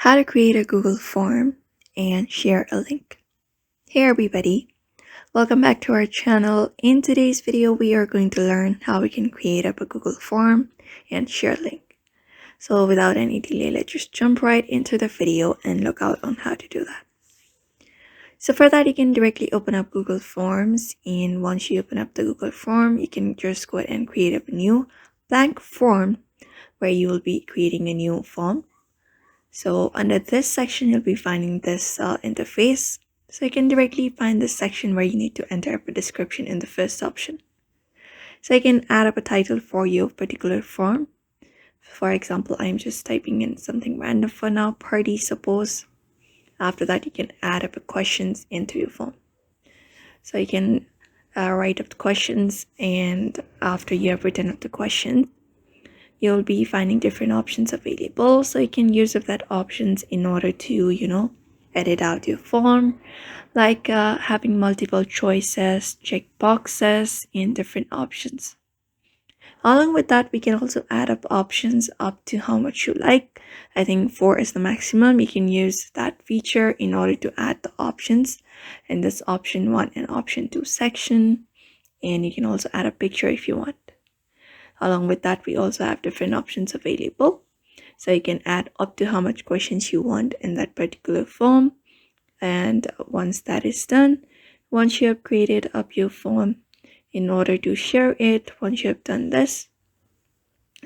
How to create a Google form and share a link. Hey everybody, welcome back to our channel. In today's video, we are going to learn how we can create up a Google form and share a link. So without any delay, let's just jump right into the video and look out on how to do that. So for that, you can directly open up Google Forms, and once you open up the Google form, you can just go ahead and create up a new blank form where you will be creating a new form. So under this section, you'll be finding this interface. So you can directly find this section where you need to enter up a description in the first option. So you can add up a title for your particular form. For example, I'm just typing in something random for now, party suppose. After that, you can add up the questions into your form. So you can write up the questions, and after you have written up the questions, you'll be finding different options available. So you can use of that options in order to, edit out your form, like having multiple choices, check boxes, and different options. Along with that, we can also add up options up to how much you like. I think 4 is the maximum. You can use that feature in order to add the options in this option 1 and option 2 section. And you can also add a picture if you want. Along with that, we also have different options available. So you can add up to how much questions you want in that particular form. And once that is done, once you have created up your form, in order to share it, once you have done this,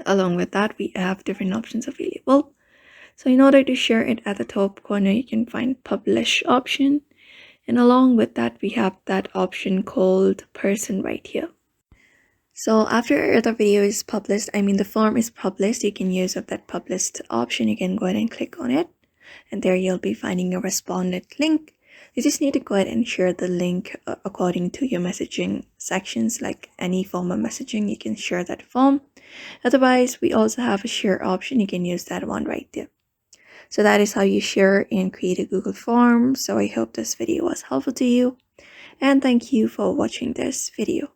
along with that, we have different options available. So in order to share it, at the top corner, you can find publish option. And along with that, we have that option called person right here. So after the video is published, the form is published, you can use of that published option. You can go ahead and click on it, and there you'll be finding a responded link. You just need to go ahead and share the link according to your messaging sections, like any form of messaging, you can share that form. Otherwise, we also have a share option. You can use that one right there. So that is how you share and create a Google form. So I hope this video was helpful to you, and thank you for watching this video.